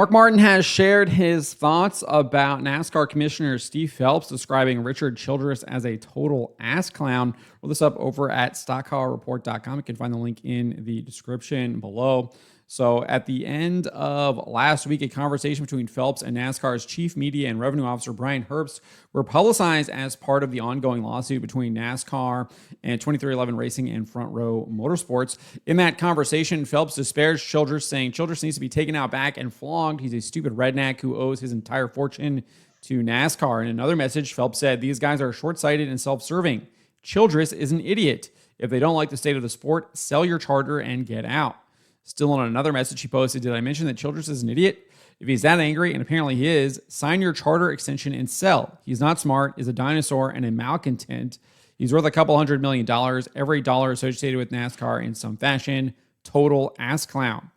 Mark Martin has shared his thoughts about NASCAR Commissioner Steve Phelps, describing Richard Childress as a total ass clown. Roll this up over at stockcarreport.com. You can find the link in the description below. So at the end of last week, a conversation between Phelps and NASCAR's chief media and revenue officer, Brian Herbst, were publicized as part of the ongoing lawsuit between NASCAR and 2311 Racing and Front Row Motorsports. In that conversation, Phelps disparaged Childress, saying Childress needs to be taken out back and flogged. He's a stupid redneck who owes his entire fortune to NASCAR. In another message, Phelps said, "These guys are short-sighted and self-serving. Childress is an idiot. If they don't like the state of the sport, sell your charter and get out." Still on another message he posted, "Did I mention that Childress is an idiot? If he's that angry, and apparently he is, sign your charter extension and sell. He's not smart, is a dinosaur, and a malcontent. He's worth a couple $100 million. Every dollar associated with NASCAR in some fashion. Total ass clown."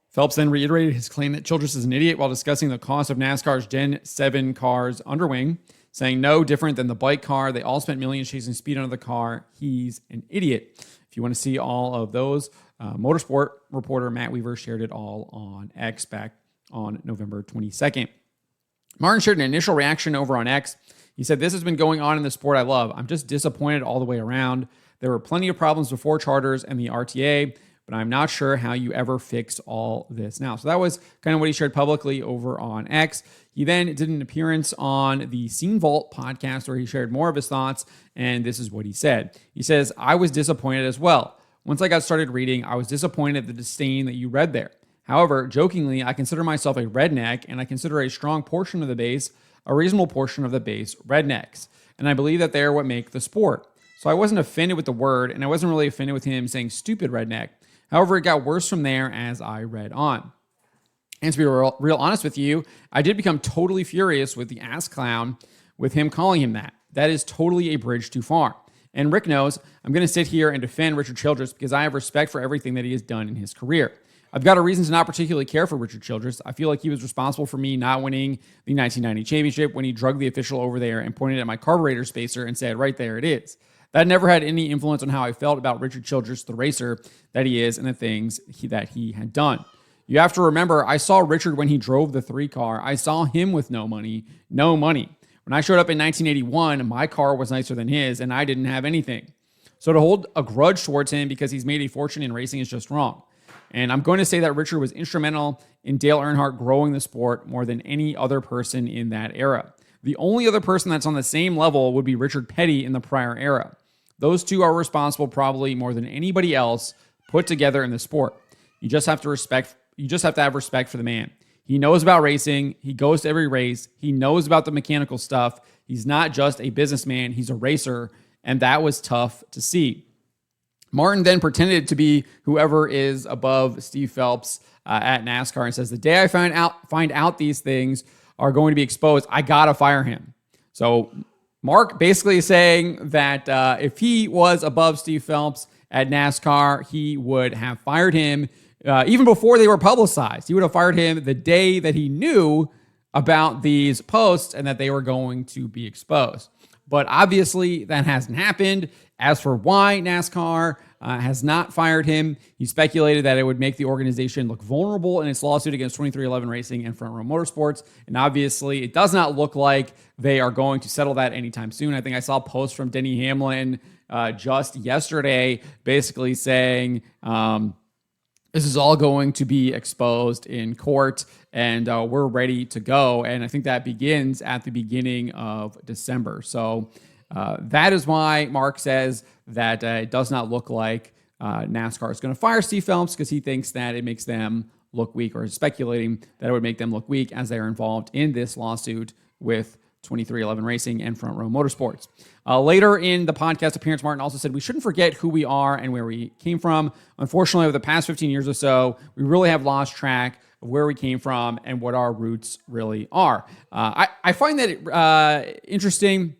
Phelps then reiterated his claim that Childress is an idiot while discussing the cost of NASCAR's Gen 7 car's underwing, saying no different than the bike car. They all spent millions chasing speed under the car. He's an idiot. If you want to see all of those, Motorsport reporter Matt Weaver shared it all on X back on November 22nd. Martin shared an initial reaction over on X. He said, "This has been going on in the sport I love. I'm just disappointed all the way around. There were plenty of problems before charters and the RTA, but I'm not sure how you ever fix all this now." So that was kind of what he shared publicly over on X. He then did an appearance on the Scene Vault podcast where he shared more of his thoughts, and this is what he said. He says, "I was disappointed as well. Once I got started reading, I was disappointed at the disdain that you read there. However, jokingly, I consider myself a redneck, and I consider a strong portion of the base, a reasonable portion of the base, rednecks. And I believe that they're what make the sport. So I wasn't offended with the word, and I wasn't really offended with him saying stupid redneck. However, it got worse from there as I read on. And to be real honest with you, I did become totally furious with the ass clown, with him calling him that. That is totally a bridge too far. And Rick knows I'm going to sit here and defend Richard Childress because I have respect for everything that he has done in his career. I've got a reason to not particularly care for Richard Childress. I feel like he was responsible for me not winning the 1990 championship when he drugged the official over there and pointed at my carburetor spacer and said, right there it is. That never had any influence on how I felt about Richard Childress, the racer that he is, and the things that he had done. You have to remember, I saw Richard when he drove the 3 car. I saw him with no money. When I showed up in 1981, my car was nicer than his, and I didn't have anything. So to hold a grudge towards him because he's made a fortune in racing is just wrong. And I'm going to say that Richard was instrumental in Dale Earnhardt growing the sport more than any other person in that era. The only other person that's on the same level would be Richard Petty in the prior era. Those two are responsible probably more than anybody else put together in the sport. You just have to have respect for the man. He knows about racing. He goes to every race. He knows about the mechanical stuff. He's not just a businessman. He's a racer, and that was tough to see. Martin then pretended to be whoever is above Steve Phelps at NASCAR and says, "The day I find out these things are going to be exposed, I gotta fire him." So Mark basically saying that if he was above Steve Phelps at NASCAR, he would have fired him even before they were publicized. He would have fired him the day that he knew about these posts and that they were going to be exposed. But obviously that hasn't happened. As for why NASCAR has not fired him, he speculated that it would make the organization look vulnerable in its lawsuit against 2311 Racing and Front Row Motorsports. And obviously it does not look like they are going to settle that anytime soon. I think I saw a post from Denny Hamlin just yesterday basically saying, this is all going to be exposed in court, and we're ready to go. And I think that begins at the beginning of December. So that is why Mark says that it does not look like NASCAR is going to fire Steve Phelps, because he thinks that it makes them look weak, or is speculating that it would make them look weak as they are involved in this lawsuit with 2311 Racing and Front Row Motorsports. Later in the podcast appearance, Martin also said we shouldn't forget who we are and where we came from. Unfortunately, over the past 15 years or so, we really have lost track of where we came from and what our roots really are. I find that interesting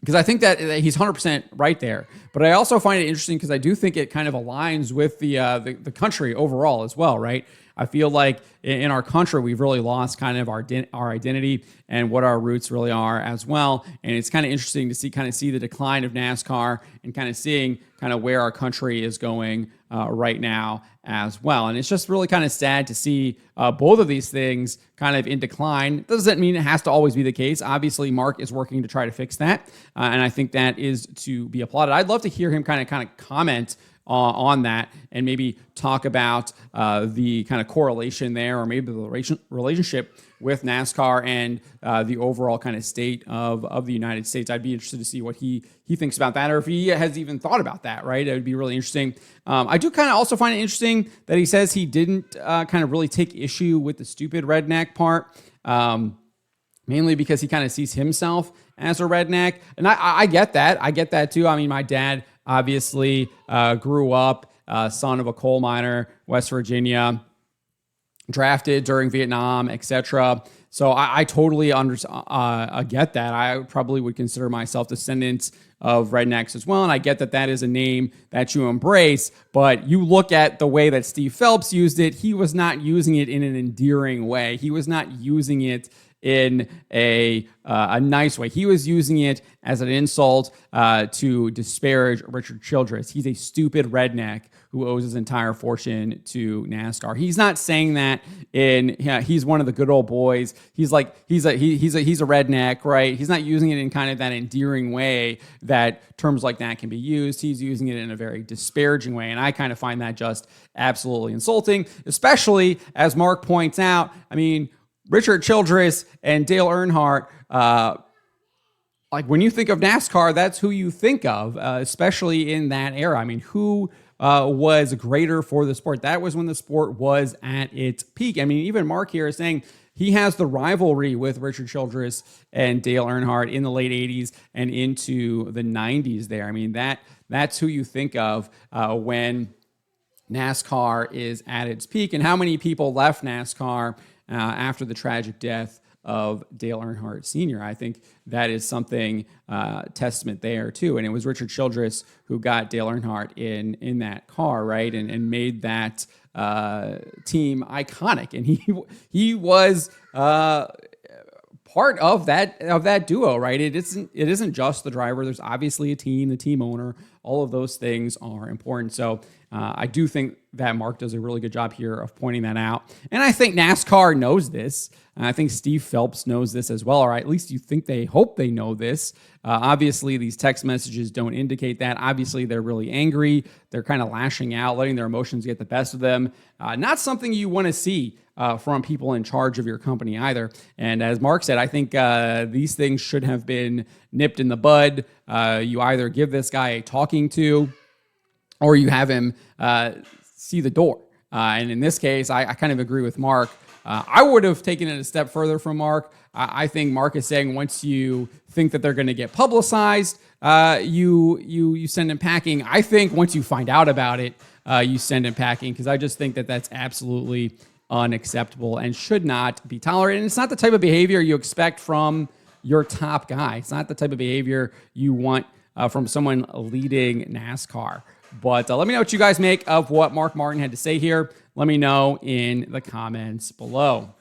because I think that he's 100% right there. But I also find it interesting because I do think it kind of aligns with the country overall as well, right? I feel like in our country, we've really lost kind of our identity and what our roots really are as well. And it's kind of interesting to see the decline of NASCAR and kind of seeing kind of where our country is going right now as well. And it's just really kind of sad to see both of these things kind of in decline. Doesn't mean it has to always be the case. Obviously, Mark is working to try to fix that. And I think that is to be applauded. I'd love to hear him kind of comment on that and maybe talk about the kind of correlation there, or maybe the relationship with NASCAR and the overall kind of state of the United States. I'd be interested to see what he thinks about that, or if he has even thought about that, right? It would be really interesting. I do kind of also find it interesting that he says he didn't kind of really take issue with the stupid redneck part, mainly because he kind of sees himself as a redneck. And I get that. I get that too. I mean, my dad obviously grew up son of a coal miner, West Virginia, drafted during Vietnam, etc. So I totally get that. I probably would consider myself descendants of rednecks as well. And I get that that is a name that you embrace, but you look at the way that Steve Phelps used it, he was not using it in an endearing way. He was not using it in a nice way. He was using it as an insult to disparage Richard Childress. He's a stupid redneck who owes his entire fortune to NASCAR. He's not saying that he's one of the good old boys. He's a redneck, right? He's not using it in kind of that endearing way that terms like that can be used. He's using it in a very disparaging way, and I kind of find that just absolutely insulting, especially as Mark points out. I mean, Richard Childress and Dale Earnhardt, like when you think of NASCAR, that's who you think of, especially in that era. I mean, who was greater for the sport? That was when the sport was at its peak. I mean, even Mark here is saying he has the rivalry with Richard Childress and Dale Earnhardt in the late 80s and into the 90s there. I mean, that's who you think of when NASCAR is at its peak. And how many people left NASCAR after the tragic death of Dale Earnhardt Sr. I think that is something testament there too. And it was Richard Childress who got Dale Earnhardt in that car, right, and made that team iconic. And he was part of that duo, right? It isn't just the driver. There's obviously a team, the team owner. All of those things are important. So I do think that Mark does a really good job here of pointing that out. And I think NASCAR knows this. I think Steve Phelps knows this as well, or at least they hope they know this. Obviously, these text messages don't indicate that. Obviously, they're really angry. They're kind of lashing out, letting their emotions get the best of them. Not something you want to see from people in charge of your company either. And as Mark said, I think these things should have been nipped in the bud. You either give this guy a talking to, or you have him see the door. And in this case, I kind of agree with Mark. I would have taken it a step further from Mark. I think Mark is saying once you think that they're going to get publicized, you send them packing. I think once you find out about it, you send them packing, because I just think that that's absolutely unacceptable and should not be tolerated. And it's not the type of behavior you expect from your top guy. It's not the type of behavior you want from someone leading NASCAR. But let me know what you guys make of what Mark Martin had to say here. Let me know in the comments below.